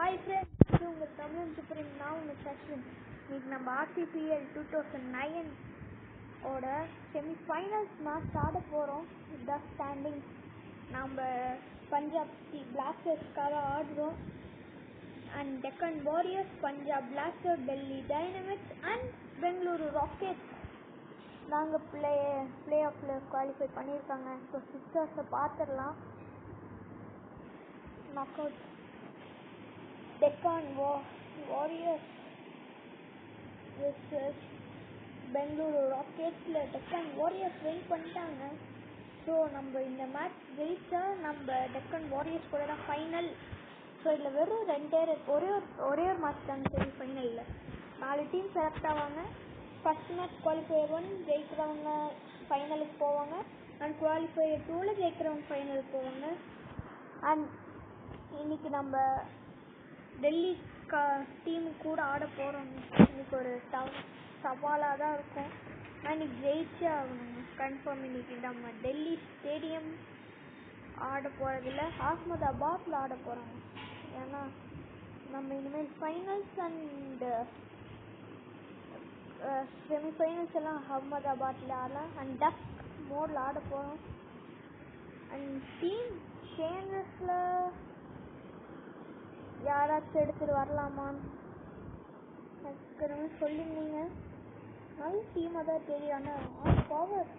Hi friends, இது உங்கள் Tamil supreme. நான் உங்கள் சச்சின். இன்னைக்கு நம்ம RCPL 2009 ஓட செமிஃபைனல்ஸ் மேட்ச் ஆட போகிறோம். இதுதான் ஸ்டாண்டிங். நம்ம பஞ்சாப் பிளாஸ்டர்ஸ்க்காக ஆடுறோம். And Deccan Warriors, Punjab Blaster, Delhi Dynamics and Bengaluru Rockets நாங்கள் பிளே ஆஃபில் குவாலிஃபை பண்ணியிருக்காங்க. ஸோ சிஸ்டர்ஸை பார்த்துடலாம். Knock out Deccan Warriors versus Bengaluru ராக்கெட்ஸில் டெக்கான் வாரியர்ஸ் வின் பண்ணிட்டாங்க. ஸோ நம்ம இந்த மேட்ச் ஜெயிச்சா நம்ம டெக்கான் வாரியர்ஸ் கூட தான் ஃபைனல். ஸோ இதில் வெறும் ஒரே ஒரு மேட்ச் தான் சரி. ஃபைனலில் 4 டீம் செலக்ட் ஆவாங்க. ஃபஸ்ட் மேட்ச் குவாலிஃபையர் 1 ஜெயிக்கிறவங்க ஃபைனலுக்கு போவாங்க. அண்ட் குவாலிஃபையர் 2ல் ஜெயிக்கிறவங்க ஃபைனலுக்கு போவாங்க. அண்ட் இன்னைக்கு நம்ம டெல்லி டீமுக்கு கூட ஆட போகிறோம். இன்னைக்கு ஒரு சவாலாக தான் இருக்கும். ஆனால் இன்னைக்கு ஜெயிச்சே ஆகணும் கன்ஃபார்ம். இன்னைக்கு நம்ம டெல்லி ஸ்டேடியம் ஆட போகிறதில்ல, அகமதாபாத்தில் ஆட போகிறாங்க. ஏன்னா நம்ம இனிமேல் ஃபைனல்ஸ் அண்ட் செமிஃபைனல்ஸ் எல்லாம் அகமதாபாத்தில் ஆடலாம். அண்ட் டஸ்க் மோடில் ஆட போகிறோம். அண்ட் டீம் சேஞ்சஸில் யாராச்சும் எடுத்துகிட்டு வரலாமான்னு சொல்லியிருந்தீங்க. நல்ல டீமாக தான் தெரியும். ஆனால் பவர்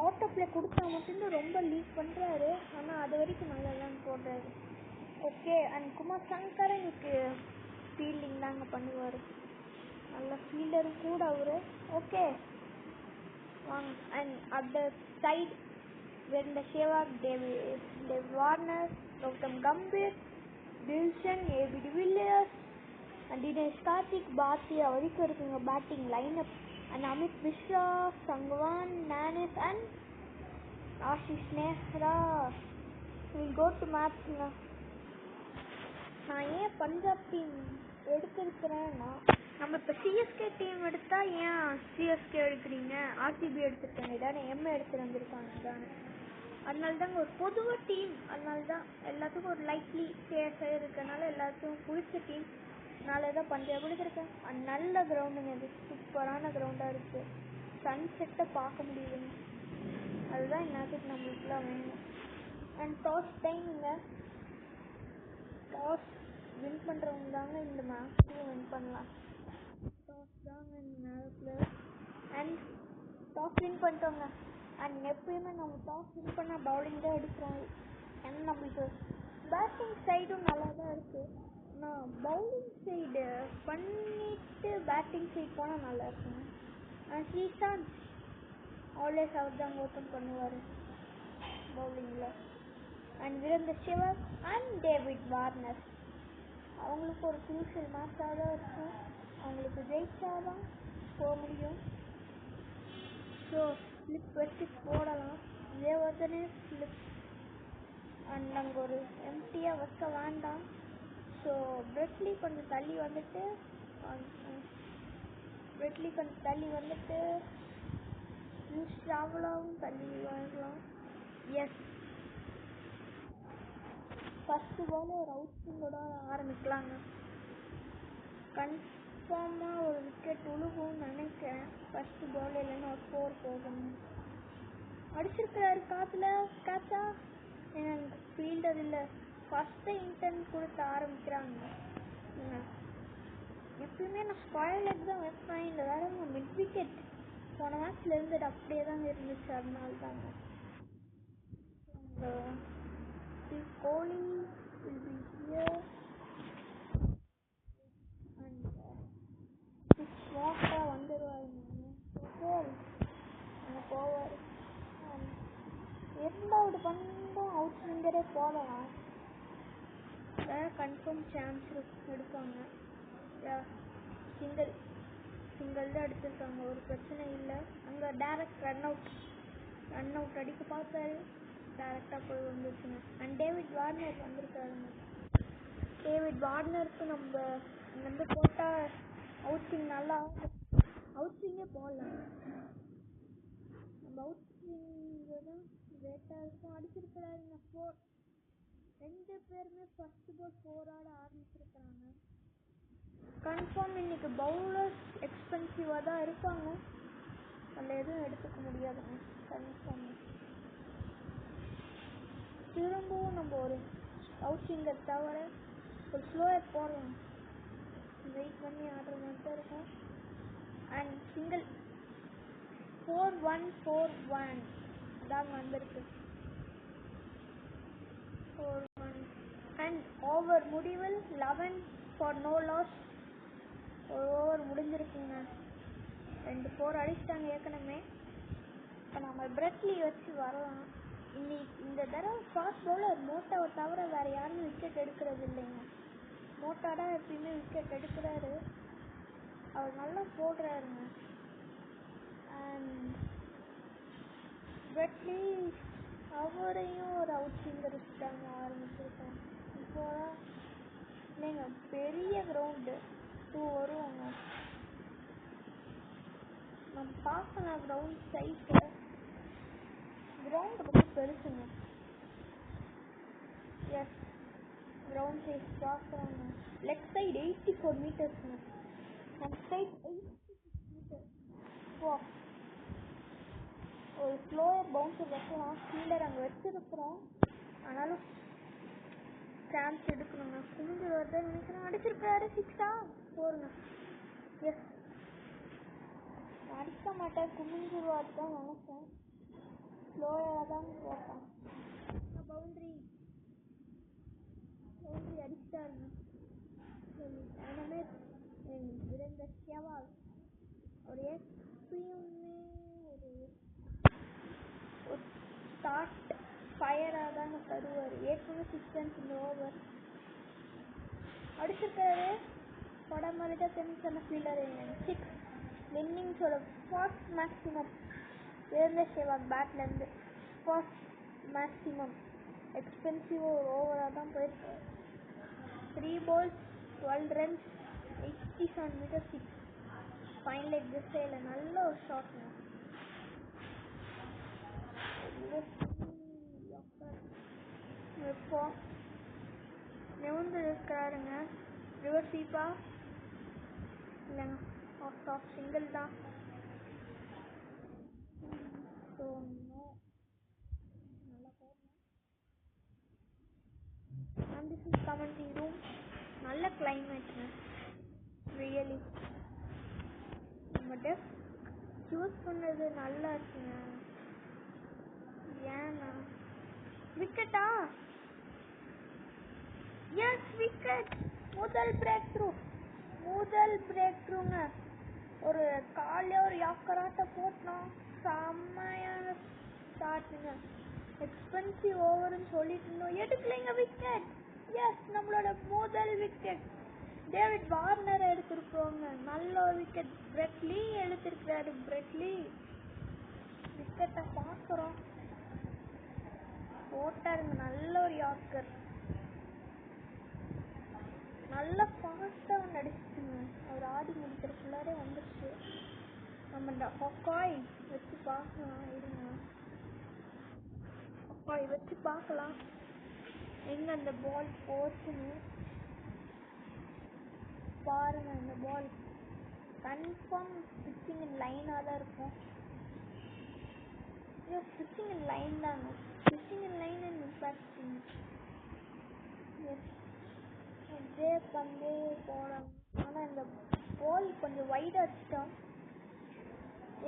ஆட்டோ பிளே கொடுத்தா மட்டும்தான் ரொம்ப லீக் பண்ணுறாரு. ஆனால் அது வரைக்கும் நல்லா தான் போடுறாரு. ஓகே. அண்ட் குமார் சங்கர் இன்னைக்கு ஃபீல்டிங் தாங்க பண்ணுவார். நல்ல ஃபீல்டரும் கூட அவர். ஓகே வாங்க. And at the side Virender Sehwag, David Warner, Gautam Gambhir, Dilshan, AB de Villiers and Dinesh Karthik, பாத்தியா வரைக்கும் இருக்குங்க batting lineup. And Amit Mishra, Sangwan, Nannes and Ashish Nehra will go to மேட்ச்ங்க. நான் ஏன் பஞ்சாப் டீம் எடுத்திருக்கிறேன்னா, நம்ம இப்போ சிஎஸ்கே டீம் எடுத்தால் ஏன் சிஎஸ்கே எடுக்கிறீங்க, RCB எடுத்துருக்காங்க தானே, எம்ஏ எடுத்துகிட்டு வந்திருக்காங்க தானே, அதனால தாங்க ஒரு பொதுவாக டீம். அதனால தான் எல்லாத்துக்கும் ஒரு லைக்லி சேஃபாக இருக்கிறதுனால எல்லாத்துக்கும் பிடிச்ச டீம். அதனால தான் பஞ்சாப் எடுத்திருக்கேன். நல்ல கிரவுண்டுங்க, இது சூப்பரான கிரவுண்டாக இருக்குது. சன்செட்டை பார்க்க முடியுதுங்க. அதுதான் இந்நேரத்துக்கு நம்மளுக்குலாம் வேணும். அண்ட் டாஸ் டைமுங்க. டாஸ் வின் பண்ணுறவங்க தாங்க இந்த மேட்ச்சையும் வின் பண்ணலாம். டாஸ் தாங்க இந்த நேரத்தில். அண்ட் டாஸ் வின் பண்ணிட்டோங்க. அண்ட் எப்பயுமே நம்ம டாஸ் வின் பண்ணால் பவுலிங் தான் எடுக்கிறோம். ஏன்னா நம்மளுக்கு பேட்டிங் சைடும் நல்லா தான் இருக்குது. ஆனால் பவுலிங் சைடு பண்ணிவிட்டு பேட்டிங் சைடு போனால் நல்லா இருக்குங்க. அண்ட் ஸ்ரீசாந்த் ஆல்வேஸ் அவர் தான் ஓப்பன் பண்ணுவார் பவுலிங்கில். And Virender Sehwag and David Warner அவங்களுக்கு ஒரு க்ரூஷியல் மேட்சாக தான் இருக்கும். அவங்களுக்கு ஜெயிச்சாதான் போக முடியும். ஸோ ஸ்லிப் வச்சு போடலாம். இதே ஸ்லிப். அண்ட் அங்கே ஒரு எம்டியாக வைக்க வேண்டாம். ஸோ பிரெட்லி கொஞ்சம் தள்ளி வந்துட்டு நியூஸ் ட்ராவலாகவும் தள்ளி வரலாம். எஸ், ஃபஸ்ட்டு பால் ஒரு அவுட்ஸிங்கோட ஆரம்பிக்கலாங்க. கன்ஃபார்மாக ஒரு விக்கெட் உழுகும்னு நினைக்கிறேன். ஃபஸ்ட்டு பால் இல்லைன்னா ஒரு 4 போகணும். அடிச்சிருக்கிறாரு காற்றுல. கேட்சா எனக்கு ஃபீல்டர் இல்லை. ஃபஸ்ட்டு இன்டென்ட் கொடுத்து ஆரம்பிக்கிறாங்க. எப்பயுமே நான் ஸ்கொயர் லெக் தான் வைப்பேன். இந்த வேறு மிட் விக்கெட் போன மேட்ச்சில் இருந்துட்டு அப்படியே தாங்க இருந்துச்சு. அதனால தாங்க கோலி will be here and ஸ்மார்ட்டாக வந்துடுவாருங்க. அங்கே போவார். இரண்டாவது பந்தும் அவுட் ஸ்விங்கரே போடலாம். வேறு கன்ஃபார்ம் சான்ஸ் எடுப்பாங்க. சிங்கிள் தான் எடுத்திருக்காங்க, ஒரு பிரச்சனை இல்லை. அங்கே டேரக்ட் ரன் அவுட் அடிக்க பார்த்தாரு. டேரெக்டாக போய் வந்துருச்சுங்க. அண்ட் டேவிட் வார்னர் வந்திருக்காருங்க. டேவிட் வார்னருக்கு நம்ம இங்கேருந்து போட்டால் அவுட் ஸ்விங் நல்லா அவுட் ஸ்விங்கே போடலாம். நம்ம அவுட் ஸ்விங்கு தான் கிரேட்டாக இருக்கும். அடிச்சிருக்கிறாருங்க 4. 2 பேருமே ஃபஸ்ட்டு பால் 4 ஆட ஆரம்பிச்சிருக்காங்க. கன்ஃபார்ம் இன்னைக்கு பவுலர்ஸ் எக்ஸ்பென்சிவாக தான் இருப்பாங்க, அதில் எதுவும் எடுத்துக்க முடியாதுங்க கன்ஃபார்ம். திரும்பவும் நம்ம ஒரு அவுட்டிங்கை தவிர ஒரு ஸ்லோயர் போடலாம், வெயிட் பண்ணி ஆடுற மாதிரி தான் இருக்கும். அண்ட் சிங்கிள் 4-1-4-1 தான் வந்திருக்கு. 4-1 அண்ட் ஓவர் முடிவில் 11 ஃபார் நோ லாஸ். ஒரு ஓவர் முடிஞ்சிருக்குங்க, 2 4 அடிச்சிட்டாங்க ஏற்கனவே. இப்போ நம்ம பிரெட்லி வச்சு வரலாம். இந்த தடவை ஃபாஸ்ட் பவுலர் மோட்டாவை தவிர வேறு யாருமே விக்கெட் எடுக்கிறது இல்லைங்க. மோட்டா தான் எப்பயுமே விக்கெட் எடுக்கிறாரு, அவர் நல்லா போடுறாருங்க. அண்ட் பிரெட்லி அவரையும் ஒரு அவுட் சிங்கர் வச்சுட்டாங்க, ஆரம்பிச்சிருக்காங்க. இப்போ இல்லைங்க, பெரிய கிரவுண்டு 2 வருவாங்க. நம்ம பார்க்கலாம் கிரவுண்ட் சைஸு. கிரவுண்டு ரொம்ப பெருசுங்க. எஸ், கிரவுண்ட் சைஸ் பார்க்குறாங்க. லெஃப்ட் சைடு 84 மீட்டர்ஸுங்க, நம்ம சைட் 86 மீட்டர். ஓ, ஒரு ஸ்லோயர் பவுன்சர் வைக்கலாம், ஃபீல்டர் அங்கே வச்சுருக்குறோம். ஆனாலும் சான்ஸ் எடுக்கணுங்க. குமிஞ்சு வருதுன்னு நினைக்கிறேன், அடிச்சிருக்காரு. 6 போருங்க. எஸ், அடிக்க மாட்டேன், குமிஞ்சிருவாரு தான் நினைச்சேன், ஸ்லோயாக தான் போட்டேன். பவுண்ட்ரி அடிச்சிட்டாருங்க. வீரேந்தர் சேவாக் ஒரு எப்பயுமே ஒரு ஸ்டார்ட் ஃபயராக தாங்க தருவார். ஏற்கனவே 6 ரன்ஸ் இந்த ஓவர் அடிச்சிருக்காரு. படம் மாதிரி தான் தெரிஞ்சு ஃபீல்டர் 6 இன்னிங்ஸோட ஃபர்ஸ்ட் மேக்ஸிமம் வீரேந்தர் சேவாக் பேட்லேருந்து ஃபர்ஸ்ட் மேக்ஸிமம் எக்ஸ்பென்சிவ் ஒரு ஓவராக தான் போயிருக்கு. 3 balls 12 runs 87 meters 6 fine leg திசையில் நல்ல ஒரு ஷாட்ங்க. இப்போ நிமிர்ந்து இருக்கிறாருங்க. ரிவர்ஸ் ஸ்வீப்பா இல்லைங்க, ஆஃப் சிங்கிள் தான். ஸோ நல்லா போடணும். And this is commenting room. நல்ல கிளைமேட்டுங்க, ரியலி. நம்ம டெஸ்க் சூஸ் பண்ணது நல்லா இருக்குங்க. ஏன்னா விக்கெட்டா? Yes, wicket. முதல் பிரேக் த்ரூங்க. ஒரு காலையே ஒரு யாக்கராட்ட போட்டோம், செம்மையான ஸ்டார்ட்டுங்க. எக்ஸ்பென்சிவ் ஓவர்னு சொல்லிட்டு இருந்தோம், எடுக்கலைங்க விக்கெட். எஸ், நம்மளோட முதல் விக்கெட். டேவிட் வார்னரை எடுத்திருக்கிறோங்க, நல்ல ஒரு விக்கெட். பிரெட்லி எடுத்திருக்கிறாரு. பிரெட்லி விக்கெட்டை பார்க்குறோம், போட்டாருங்க. நல்ல ஒரு யாக்கர், நல்ல ஃபாஸ்ட்டாக ஒன்று அடிச்சுங்க. அவர் ஆடி முடிக்கிறதுக்குள்ளாரே வந்துடுச்சு. நம்ம இந்த ஹொக்காய் வச்சு பார்க்கலாம், இருங்க. ஹொக்காய் வச்சு பார்க்கலாம் எங்கே அந்த பால் போச்சுன்னு பாருங்க. இந்த பால் கன்ஃபார்ம் ஸ்விட்சிங் இன் லைனாக தான் இருக்கும். ஸ்விட்சிங் இன் லைன் தாங்க, ஸ்விட்சிங் in line and impacting. Yes, இதே பந்தே போகலாம். ஆனால் இந்த பால் கொஞ்சம் வைடாக வச்சுட்டோம்.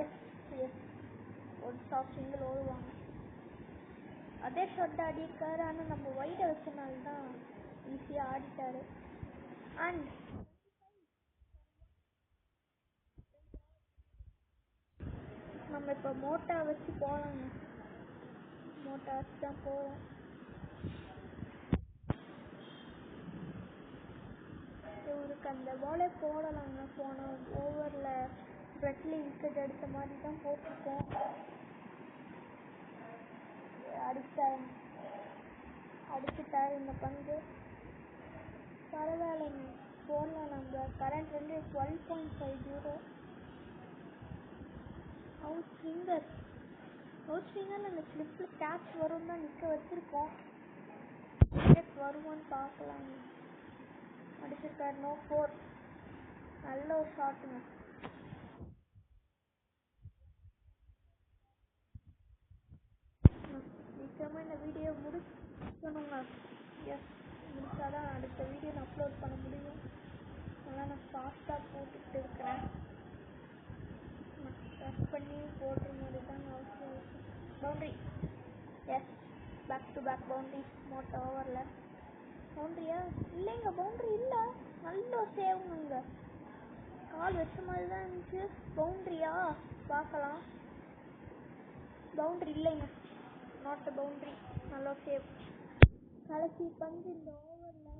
எஸ், ஒரு ஸ்டாப் சிங்கிள் ஓடுவாங்க. அதே ஷாட் ஆடிருக்காரு, ஆனால் நம்ம வைடை வச்சனால தான் ஈஸியாக ஆடிட்டாரு. அண்ட் நம்ம இப்போ மோட்டா வச்சு போகலாங்க. மோட்டா வச்சு தான் போகிறோம். இவருக்கு அந்த பாலே போடலாங்க. போன ஓவரில் பிரெட்லி விக்கெட் எடுத்த மாதிரி தான் போட்டிருக்கோம். அடிச்சுட்டாரு இந்த பந்து. பரவாயில்லைங்க, போடலாம். நம்ம கரண்ட் வந்து 12.50. அவுட் ஸ்விங்கர் அந்த ஸ்லிப்பில் கேட்ச் வரும் தான் நிற்க வச்சுருக்கோம். விக்கெட் வருமானு பார்க்கலாங்க. அடிச்சிருக்காரு. நோ 4. நல்ல ஒரு ஷாட்டுங்க. சீக்கிரமாக இந்த வீடியோ முடிக்கணுங்க. எஸ், முடிச்சாதான் அடுத்த வீடியோ நான் அப்லோட் பண்ண முடியும். அதனால் நான் ஃபாஸ்ட்டாக போட்டுக்கிட்டு இருக்கிறேன். நான் ஸ்டார்ட் பண்ணி போடுற மாதிரி தாங்க அவசியம். Boundary. Yes, back to back boundary. மொத்த ஓவரில் பவுண்ட்ரியா? இல்லைங்க, பவுண்ட்ரி இல்லை. நல்ல சேவுங்க. கால் வச்ச மாதிரி தான் இருந்துச்சு. பவுண்ட்ரியா? பார்க்கலாம். பவுண்ட்ரி இல்லைங்க, நாட் அ பவுண்ட்ரி. நல்ல சேவ். கடைசி பந்து இந்த ஓவரில்,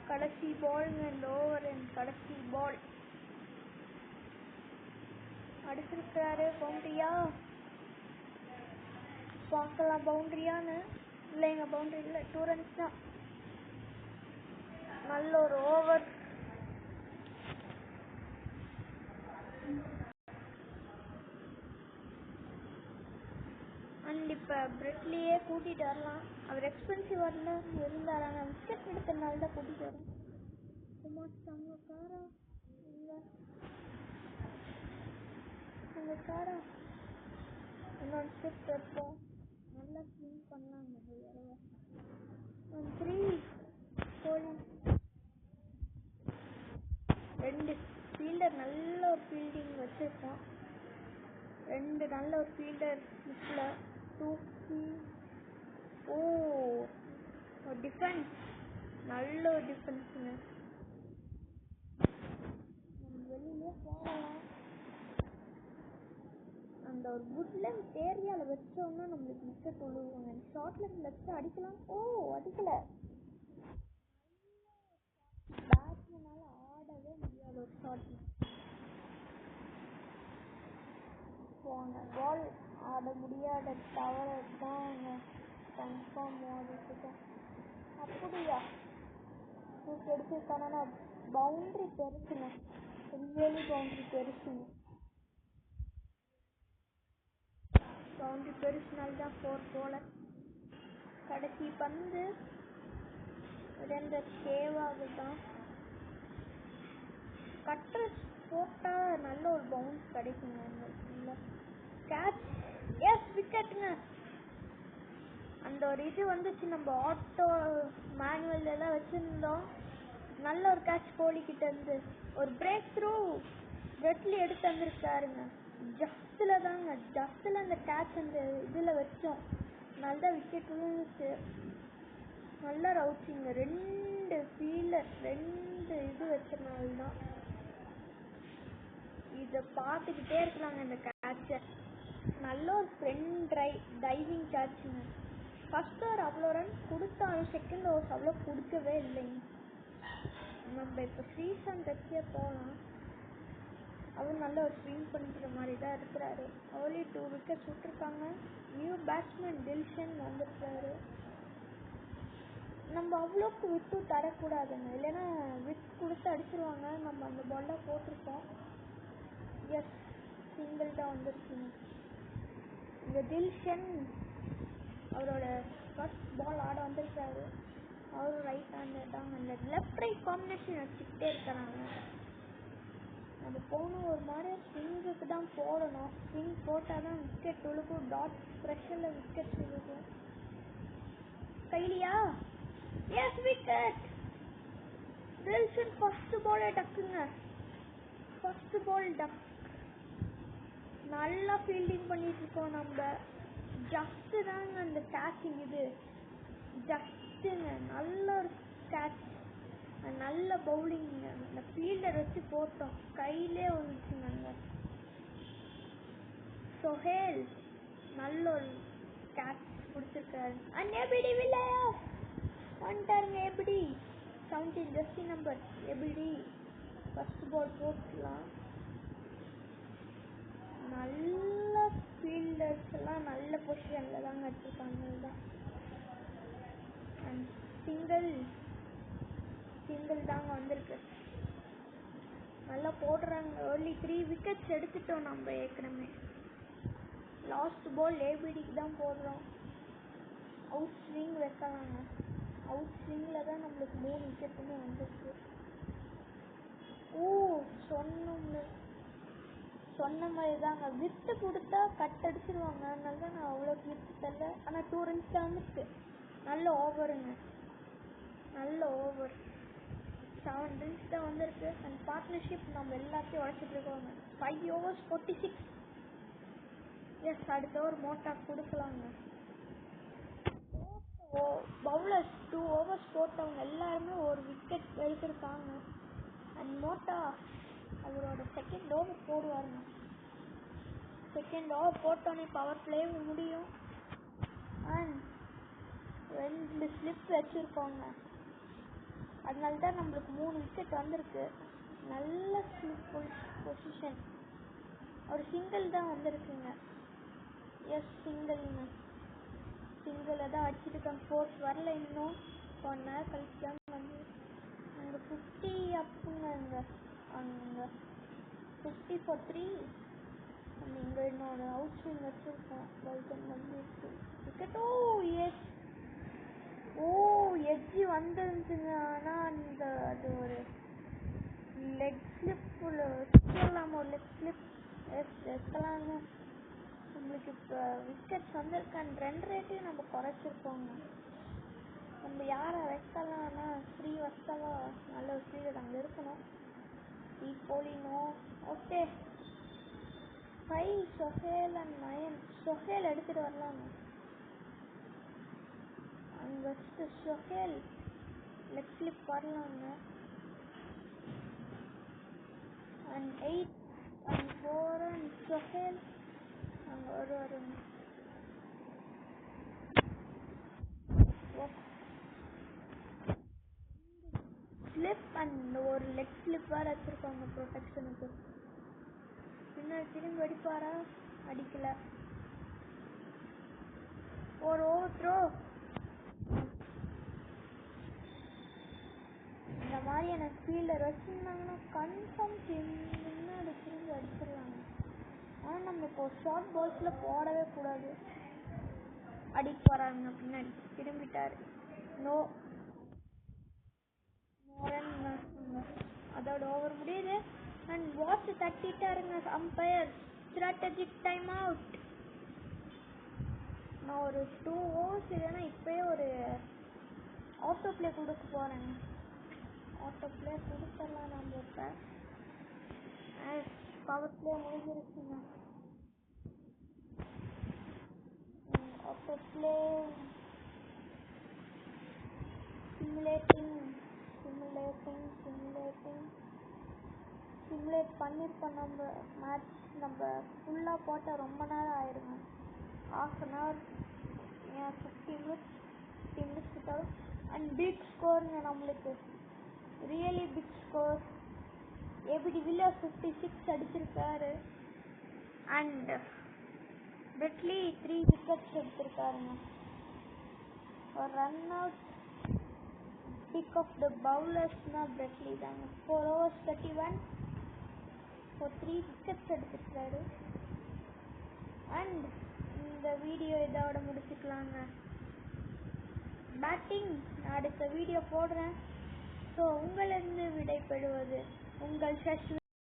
கடைசி பாலுங்க இந்த ஓவரின் கடைசி பால். அடிச்சிருக்காரு. பவுண்ட்ரியா? பார்க்கலாம் பவுண்ட்ரியான்னு. இல்லைங்க, பவுண்ட்ரி இல்லை. 2 ரன்ஸ் தான். நல்ல ஒரு ஓவர். அண்ட் இப்போ பிரெட்லியே கூட்டிகிட்டு வரலாம். அவர் எக்ஸ்பென்சிவாக இருந்தாராங்க. விக்கெட் எடுத்தனால தான் கூட்டிகிட்டு வரேன். குமார் சங்கக்காரா இல்லை, சங்கக்காரா இன்னொன்று ஸ்டெப் வைப்போம். நல்லா ஸ்விங் பண்ணலாங்க. 3 கோலி. 2 ஃபீல்டர் நல்ல ஒரு ஃபீல்டிங் வச்சுருக்கோம். 2 நல்ல ஒரு ஃபீல்டர் மிஸ்ல தூக்கி. ஓ, ஒரு டிஃபென்ஸ். நல்ல ஒரு டிஃபென்ஸுங்க. நம்ம வெளியிலே போகலாம். அந்த ஒரு குட் லென்த் ஏரியாவில் வச்சோம்னா நம்மளுக்கு விக்கெட் விழுவாங்க. ஷார்ட் லென்த் வச்சு அடிக்கலாம். ஓ, அடிக்கலை. பேட்ஸ்மேனால ஆடவே முடியாத ஒரு ஷாட். போங்க, பால் ஆட முடியாத தவற தான் கன்ஃபார்ம் ஆடிட்டுருக்கேன். அப்படியா? தூக்கி எடுத்துருக்கானா? பவுண்ட்ரி பெருசுங்க. ரியலி பவுண்ட்ரி பெருசுங்க. பவுண்ட்ரி பெருசுனால தான் 4 போல. கடைசி பந்து 2 சேவாக தான். கட்டர் போட்டால் நல்ல ஒரு பவுன்ஸ் கிடைக்குங்க. இல்லை கேட்ச். எஸ், விக்கெட்டுங்க. அந்த ஒரு இது வந்துச்சு. நம்ம ஆட்டோ மேனுவல் எல்லாம் வச்சுருந்தோம். நல்ல ஒரு கேட்ச் கோலிக்கிட்ட இருந்து. ஒரு பிரேக் த்ரூ பிரெட்லி எடுத்து வந்திருக்காருங்க. ஜஸ்டில் தாங்க, ஜஸ்டில் அந்த கேட்ச் அந்த இதில் வச்சோம். நல்லா விக்கெட் விழுந்துச்சு. நல்லா ரவுச்சிங்க. 2 ஃபீல்டர் 2 இது வச்சனால தான். இதை பார்த்துக்கிட்டே இருக்கலாங்க இந்த கேட்சை. நல்ல ஒரு ஃப்ரெண்ட் டைவிங் கேட்சுங்க. ஃபர்ஸ்ட் ஓவர் அவ்வளோ ரன் கொடுத்தாலும் செகண்ட் ஓவர்ஸ் அவ்வளோ கொடுக்கவே இல்லைங்க. நம்ம இப்போ ஸ்ரீசாந்த் வச்சே போகலாம். அவர் நல்ல ஒரு ஸ்விங் பண்ணுற மாதிரி தான் இருக்கிறாரு. ஓன்லி 2 விக்கெட்ஸ் விட்டுருக்காங்க. நியூ பேட்ஸ்மேன் தில்ஷன் வந்திருக்காரு. நம்ம அவ்வளோக்கு விட்டு தரக்கூடாதுங்க, இல்லைன்னா விட் கொடுத்து அடிச்சிருவாங்க. நம்ம அந்த பால்லாம் போட்டிருக்கோம். எஸ், சிங்கிள் தான் வந்துருச்சுங்க. இந்த தில்ஷன் அவரோட ஃபர்ஸ்ட் பால் ஆட வந்திருக்காரு. அவரும் ரைட் ஹேண்டர் தாங்க. அந்த லெஃப்ட் ரைட் காம்பினேஷன் வச்சுக்கிட்டே இருக்கிறாங்க. அது போகணும். ஒரு மாதிரி ஸ்விங்குக்கு தான் போடணும். ஸ்விங் போட்டால் தான் விக்கெட் விழுகும். டாட் ப்ரெஷரில் விக்கெட் விழுகும். கைலியா? Yes, wicket. தில்ஷன் ஃபர்ஸ்ட் பாலே டக்குங்க. ஃபர்ஸ்ட் பால் டக். நல்லா ஃபீல்டிங் பண்ணிட்டு இருக்கோம் நம்ம. ஜஸ்ட் தாங்க அந்த கேட்சிங். இது ஜஸ்ட்டுங்க. நல்ல ஒரு கேட்ச், நல்ல பவுலிங்க. அந்த ஃபீல்டர் வச்சு போட்டோம். கையிலே வந்துச்சுங்க. அங்கே சொஹேல் நல்ல ஒரு கேட்ச் பிடிச்சிருக்காரு. அண்ட் எப்படி வில்லையா வந்துட்டாருங்க. எப்படி 17 ஜெர்சி நம்பர் எப்படி ஃபர்ஸ்ட் பால் போட்டுலாம். நல்ல ஃபீல்டர்ஸ் எல்லாம் நல்ல பொசிஷனில் தாங்க வச்சுருக்காங்க. தான் அண்ட் சிங்கிள் தாங்க வந்திருக்கு. நல்லா போடுறாங்க. ஏர்லி 3 விக்கெட்ஸ் எடுத்துட்டோம் நம்ம ஏற்கனவே. லாஸ்ட் பால் ஏபிடிக்கு தான் போடுறோம். அவுட் ஸ்விங் வைக்கலாங்க. அவுட் ஸ்விங்கில் தான் நம்மளுக்கு 3 விக்கெட்டுமே வந்துருக்கு. ஓ சொன்ன மாதிரி தாங்க. விட்டு கொடுத்தா கட் அடிச்சிருவாங்க, அதனால தான் நான் அவ்வளோ விட்டு தரல. ஆனால் 2 runs தான் வந்துருக்கு. நல்ல ஓவருங்க, நல்ல ஓவர். 7 runs தான் வந்திருக்கு. அண்ட் பார்ட்னர்ஷிப் நம்ம எல்லாத்தையும் உழைச்சிட்டு இருக்கோங்க. 5 overs 46. எஸ், அடுத்த ஓவர் மோட்டா கொடுக்கலாங்க. பவுலர்ஸ் 2 overs போட்டவங்க எல்லாருமே ஒரு விக்கெட் எடுத்திருக்காங்க. அண்ட் மோட்டா அவரோட செகண்ட் ஓவர் போடுவாருங்க. செகண்ட் ஓவர் போட்டோன்னே பவர் பிளே முடியும். அண்ட் 2 ஸ்லிப் வச்சுருக்கோங்க, அதனால தான் நம்மளுக்கு 3 விக்கெட் வந்திருக்கு. நல்ல ஸ்லிப் பொசிஷன். ஒரு சிங்கிள் தான் வந்திருக்குங்க. எஸ், சிங்கிள்ங்க. சிங்கிளை தான் அடிச்சுட்டு ஃபோர்ஸ் வரல இன்னும். 1 hour கழிச்சு தான் வந்து அங்கே 50 அப்புங்க. அங்கே 50 for 3. இங்கே இன்னொரு அவுட் ஸ்விங் வச்சுருக்கோம். விக்கெட். எட்ஜி வந்துருந்துச்சுங்க. ஆனால் அது ஒரு லெக் ஸ்லிப் வச்சுக்கலாமா? ஒரு லெக் ஸ்லிப் வைக்கலாங்க. நம்மளுக்கு இப்போ விக்கெட்ஸ் வந்திருக்கான்னு 2 ரேட்டையும் நம்ம குறைச்சிருக்கோங்க. நம்ம யாரை வைக்கலாம்னா ஸ்ரீவஸ்தவா நல்ல ஒரு ஸ்ரீவர் அங்கே இருக்கணும். கோலினோ ஓகே. 5 சொஹேல் அண்ட் 9. சொஹேல் எடுத்துகிட்டு வரலாங்க. அங்கே சொஹேல் லெக் ஸ்லிப் வரலாங்க. அண்ட் 8 அண்ட் 4 அண்ட் சொஹேல் அங்கே வருவாருங்க. ஸ்லிப் அண்ட் ஒரு லெக் ஸ்லிப் வேறு வச்சுருக்காங்க ப்ரொடெக்ஷனுக்கு. இன்னும் திரும்பி அடிப்பாரா? அடிக்கல. ஒரு ஓவர் த்ரோ. இந்த மாதிரியான ஃபீல்டர் வச்சுருந்தாங்கன்னா கன்ஃபார்ம் திரும்பி அடிச்சிடலாங்க. ஆனால் நம்ம இப்போ ஷார்ட் பால்ஸில் போடவே கூடாது. அடிக்க போகிறாருங்க, பின்னாடி திரும்பிட்டார். நோ அதோட ஓவர் முடியுது. அண்ட் வாட்ச் தட்டிட்டாருங்க அம்பையர். Strategic time out. நான் ஒரு 2 overs இல்லைன்னா இப்போயே ஒரு ஆட்டோ பிளே கொடுக்க போகிறேங்க. ஆட்டோ பிளே கொடுத்துடலாம் நம்ம. இப்போ பவர் பிளே முடிஞ்சிருச்சுங்க. ஆட்டோ பிளே சிமுலேட் பண்ணியிருக்கோம். நம்ம மேட்ச் நம்ம ஃபுல்லாக போட்டால் ரொம்ப நேரம் ஆயிடுங்க. 1/2 hour 50 minutes கிட்டாலும். அண்ட் பிக் ஸ்கோருங்க நம்மளுக்கு, really big score. AB de Villiers 56 அடிச்சிருக்காரு. அண்ட் பிரெட்லி 3 விக்கெட்ஸ் எடுத்திருக்காருங்க. ஒரு run out. Pick of the பவுலர்ஸ்னா பிரெட்லி தாங்க. 4 overs 31 for 3 விக்கெட்ஸ் எடுத்துருக்காரு. அண்ட் இந்த வீடியோ இதோட முடிச்சுக்கலாங்க. பேட்டிங் அடுத்த வீடியோ போடுறேன். ஸோ உங்களிருந்து விடைபெறுவது உங்கள் சஷ்வி.